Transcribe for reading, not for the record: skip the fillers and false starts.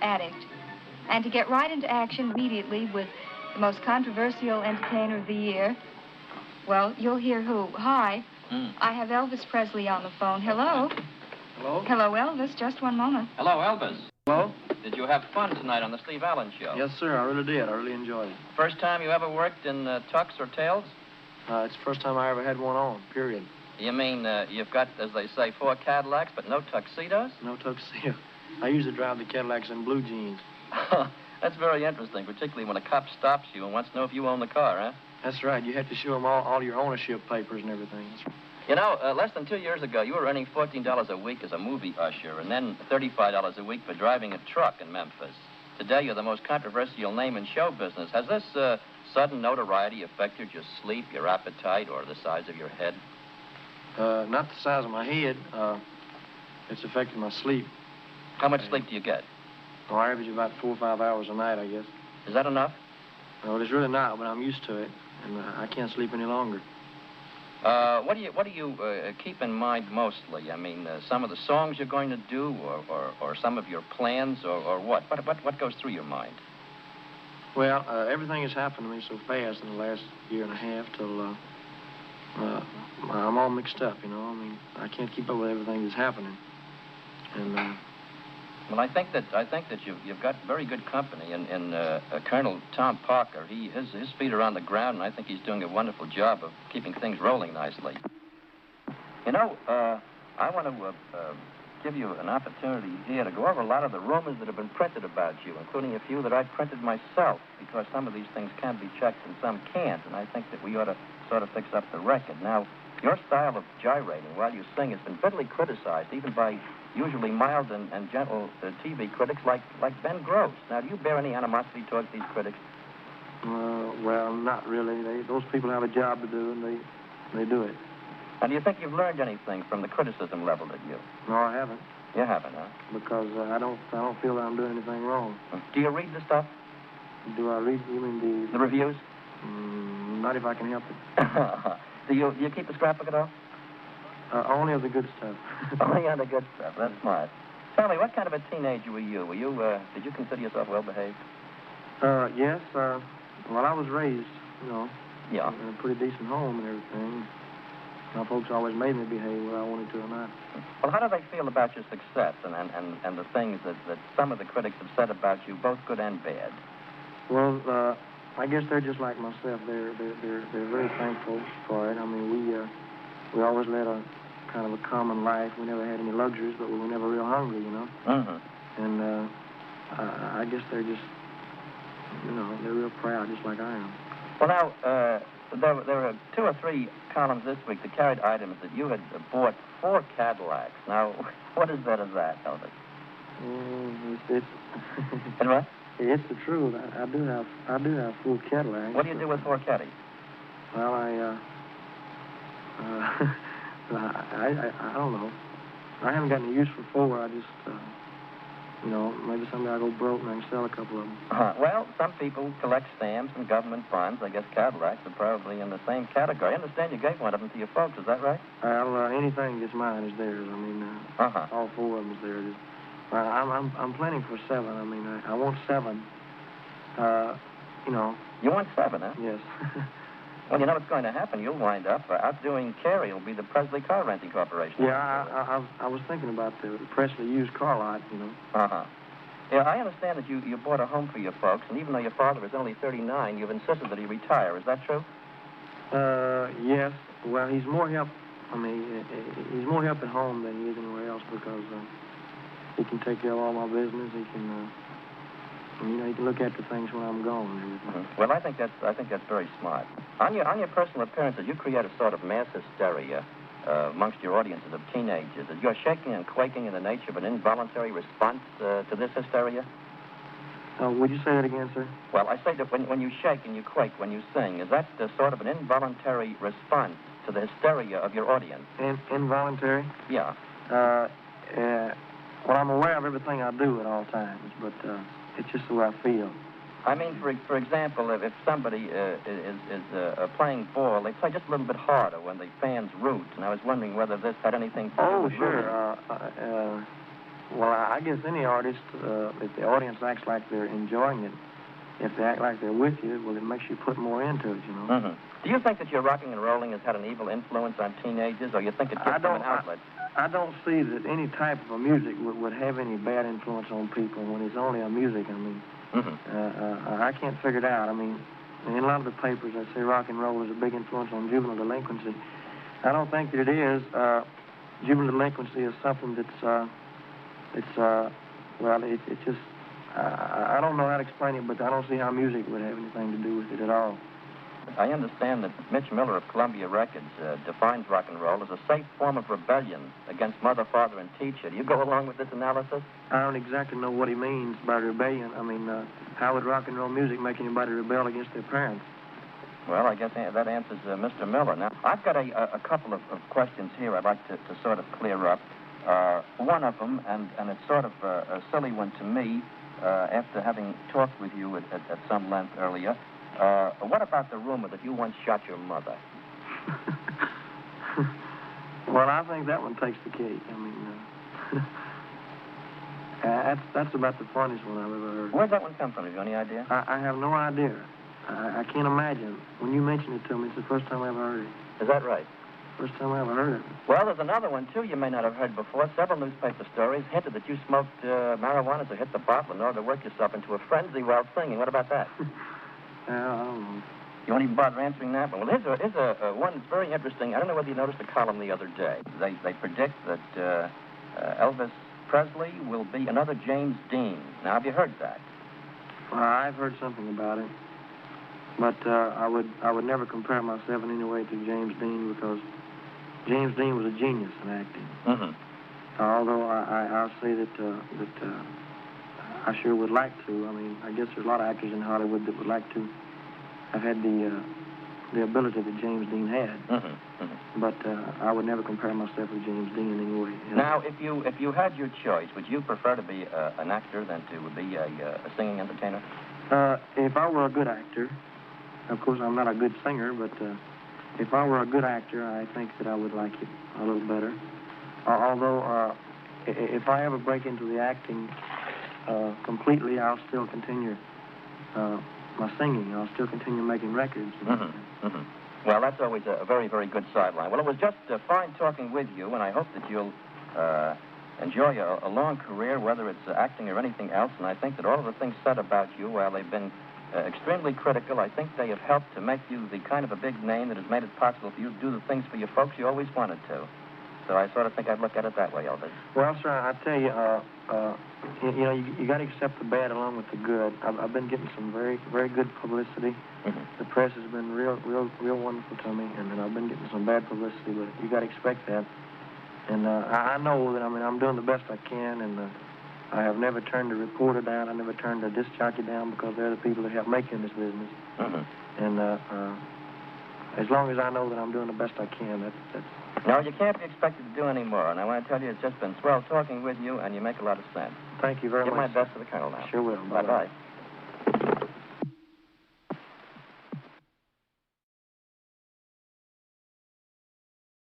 addict. And to get right into action immediately with the most controversial entertainer of the year, well, you'll hear who. Hi. I have Elvis Presley on the phone. Hello. Hello? Hello, Elvis. Just one moment. Hello, Elvis. Hello? Did you have fun tonight on the Steve Allen Show? Yes, sir, I really did. I really enjoyed it. First time you ever worked in tux or tails? It's the first time I ever had one on, period. You mean you've got, as they say, 4 Cadillacs, but no tuxedos? No tuxedo. I usually drive the Cadillacs in blue jeans. That's very interesting, particularly when a cop stops you and wants to know if you own the car, huh? That's right. You have to show them all your ownership papers and everything. You know, less than 2 years ago, you were earning $14 a week as a movie usher and then $35 a week for driving a truck in Memphis. Today, you're the most controversial name in show business. Has this sudden notoriety affected your sleep, your appetite, or the size of your head? Not the size of my head. It's affected my sleep. How much sleep do you get? Well, I average about 4 or 5 hours a night, I guess. Is that enough? Well, it's really not, but I'm used to it, and I can't sleep any longer. What do you keep in mind mostly? I mean, some of the songs you're going to do, or some of your plans, or what? What goes through your mind? Well, everything has happened to me so fast in the last year and a half till I'm all mixed up, you know. I mean, I can't keep up with everything that's happening. And well, I think that you've got very good company in Colonel Tom Parker. His feet are on the ground, and I think he's doing a wonderful job of keeping things rolling nicely. You know, I want to give you an opportunity here to go over a lot of the rumors that have been printed about you, including a few that I printed myself, because some of these things can be checked and some can't, and I think that we ought to sort of fix up the record. Now, your style of gyrating while you sing has been bitterly criticized, even by usually mild and gentle TV critics like Ben Gross. Now, do you bear any animosity towards these critics? Well, not really. Those people have a job to do, and they do it. And do you think you've learned anything from the criticism leveled at you? No, I haven't. You haven't, huh? Because I don't feel that I'm doing anything wrong. Do you read the stuff? Do I read? You mean the reviews? Not if I can help it. Do you keep a scrapbook at all? Only of the good stuff. Only on the good stuff. That's smart. Tell me, what kind of a teenager were you? Did you consider yourself well-behaved? Yes. Well, I was raised, you know, yeah, in a pretty decent home and everything. My folks always made me behave whether I wanted to or not. Well, how do they feel about your success and the things that some of the critics have said about you, both good and bad? Well, I guess they're just like myself. They're very thankful for it. I mean, we always led a kind of a common life. We never had any luxuries, but we were never real hungry, you know. Mm-hmm. And I guess they're just, you know, they're real proud, just like I am. Well, now, there were 2 or 3 columns this week that carried items that you had bought 4 Cadillacs. Now, what is that of that, Elvis? It's And what? It's the truth. I do have 4 Cadillacs. What do you do with 4 Caddies? Well, I don't know. I haven't got any use for 4. I just, you know, maybe someday I'll go broke and I can sell a couple of them. Well, some people collect stamps and government bonds. I guess Cadillacs are probably in the same category. I understand you gave one of them to your folks. Is that right? Well, anything that's mine is theirs. I mean, all 4 of them is theirs. I'm planning for 7. I mean, I want 7. You know. You want 7, huh? Yes. Well, you know what's going to happen. You'll wind up outdoing Carey. It'll be the Presley Car Renting Corporation. Yeah, I was thinking about the Presley used car lot, you know. Yeah, I understand that you bought a home for your folks, and even though your father is only 39, you've insisted that he retire. Is that true? Yes. Well, he's more help. I mean, he's more help at home than he is anywhere else because he can take care of all my business. He can, you know, he can look after things when I'm gone and everything. Well, I think that's very smart. On your personal appearances, you create a sort of mass hysteria amongst your audiences of teenagers. Is your shaking and quaking in the nature of an involuntary response to this hysteria? Would you say that again, sir? Well, I say that when you shake and you quake when you sing, is that sort of an involuntary response to the hysteria of your audience? Involuntary? Yeah. Well, I'm aware of everything I do at all times, but it's just the way I feel. I mean, for example, if somebody is playing ball, they play just a little bit harder when the fans root. And I was wondering whether this had anything to do with sure. Well, I guess any artist, if the audience acts like they're enjoying it, if they act like they're with you, well, it makes you put more into it, you know. Mm-hmm. Do you think that your rocking and rolling has had an evil influence on teenagers, or you think it gives them an outlet? I don't see that any type of music would have any bad influence on people when it's only a music. I mean, I can't figure it out. I mean, in a lot of the papers, they say rock and roll is a big influence on juvenile delinquency. I don't think that it is. Juvenile delinquency is something that's just, I don't know how to explain it, but I don't see how music would have anything to do with it at all. I understand that Mitch Miller of Columbia Records defines rock and roll as a safe form of rebellion against mother, father, and teacher. Do you go along with this analysis? I don't exactly know what he means by rebellion. I mean, how would rock and roll music make anybody rebel against their parents? Well, I guess that answers Mr. Miller. Now, I've got a couple of questions here I'd like to sort of clear up. One of them, and it's sort of a silly one to me, after having talked with you at some length earlier, what about the rumor that you once shot your mother? Well, I think that one takes the cake. I mean, that's about the funniest one I've ever heard. Where'd that one come from? Have you any idea? I have no idea. I can't imagine. When you mentioned it to me, it's the first time I ever heard it. Is that right? First time I ever heard it. Well, there's another one, too, you may not have heard before. Several newspaper stories hinted that you smoked marijuana to hit the bottle in order to work yourself into a frenzy while singing. What about that? I don't know. You won't even bother answering that one. Well, here's a one that's very interesting. I don't know whether you noticed the column the other day. They predict that Elvis Presley will be another James Dean. Now, have you heard that? I've heard something about it. But I would never compare myself in any way to James Dean because James Dean was a genius in acting. Mm-hmm. Although I'll say that I sure would like to. I mean, I guess there's a lot of actors in Hollywood that would like to have had the ability that James Dean had. Mm-hmm. Mm-hmm. But I would never compare myself with James Dean in any way. You know? Now, if you had your choice, would you prefer to be an actor than to be a singing entertainer? If I were a good actor, of course I'm not a good singer, but if I were a good actor, I think that I would like it a little better. Although, if I ever break into the acting completely, I'll still continue my singing. I'll still continue making records. Mm-hmm. Mm-hmm. Well, that's always a very, very good sideline. Well, it was just fine talking with you, and I hope that you'll enjoy a long career, whether it's acting or anything else. And I think that all of the things said about you, while they've been extremely critical, I think they have helped to make you the kind of a big name that has made it possible for you to do the things for your folks you always wanted to. So I sort of think I'd look at it that way, Elvis. Well, sir, I tell you, you got to accept the bad along with the good. I've been getting some very, very good publicity. Mm-hmm. The press has been real wonderful to me, and then I've been getting some bad publicity, but you got to expect that. And I know that, I'm doing the best I can, and I have never turned a reporter down. I never turned a disc jockey down because they're the people that help make you in this business. Mm-hmm. And as long as I know that I'm doing the best I can, that's... No, you can't be expected to do any more. And I want to tell you, it's just been swell talking with you, and you make a lot of sense. Thank you very much. Give my best to the Colonel now. Sure will. Bye-bye.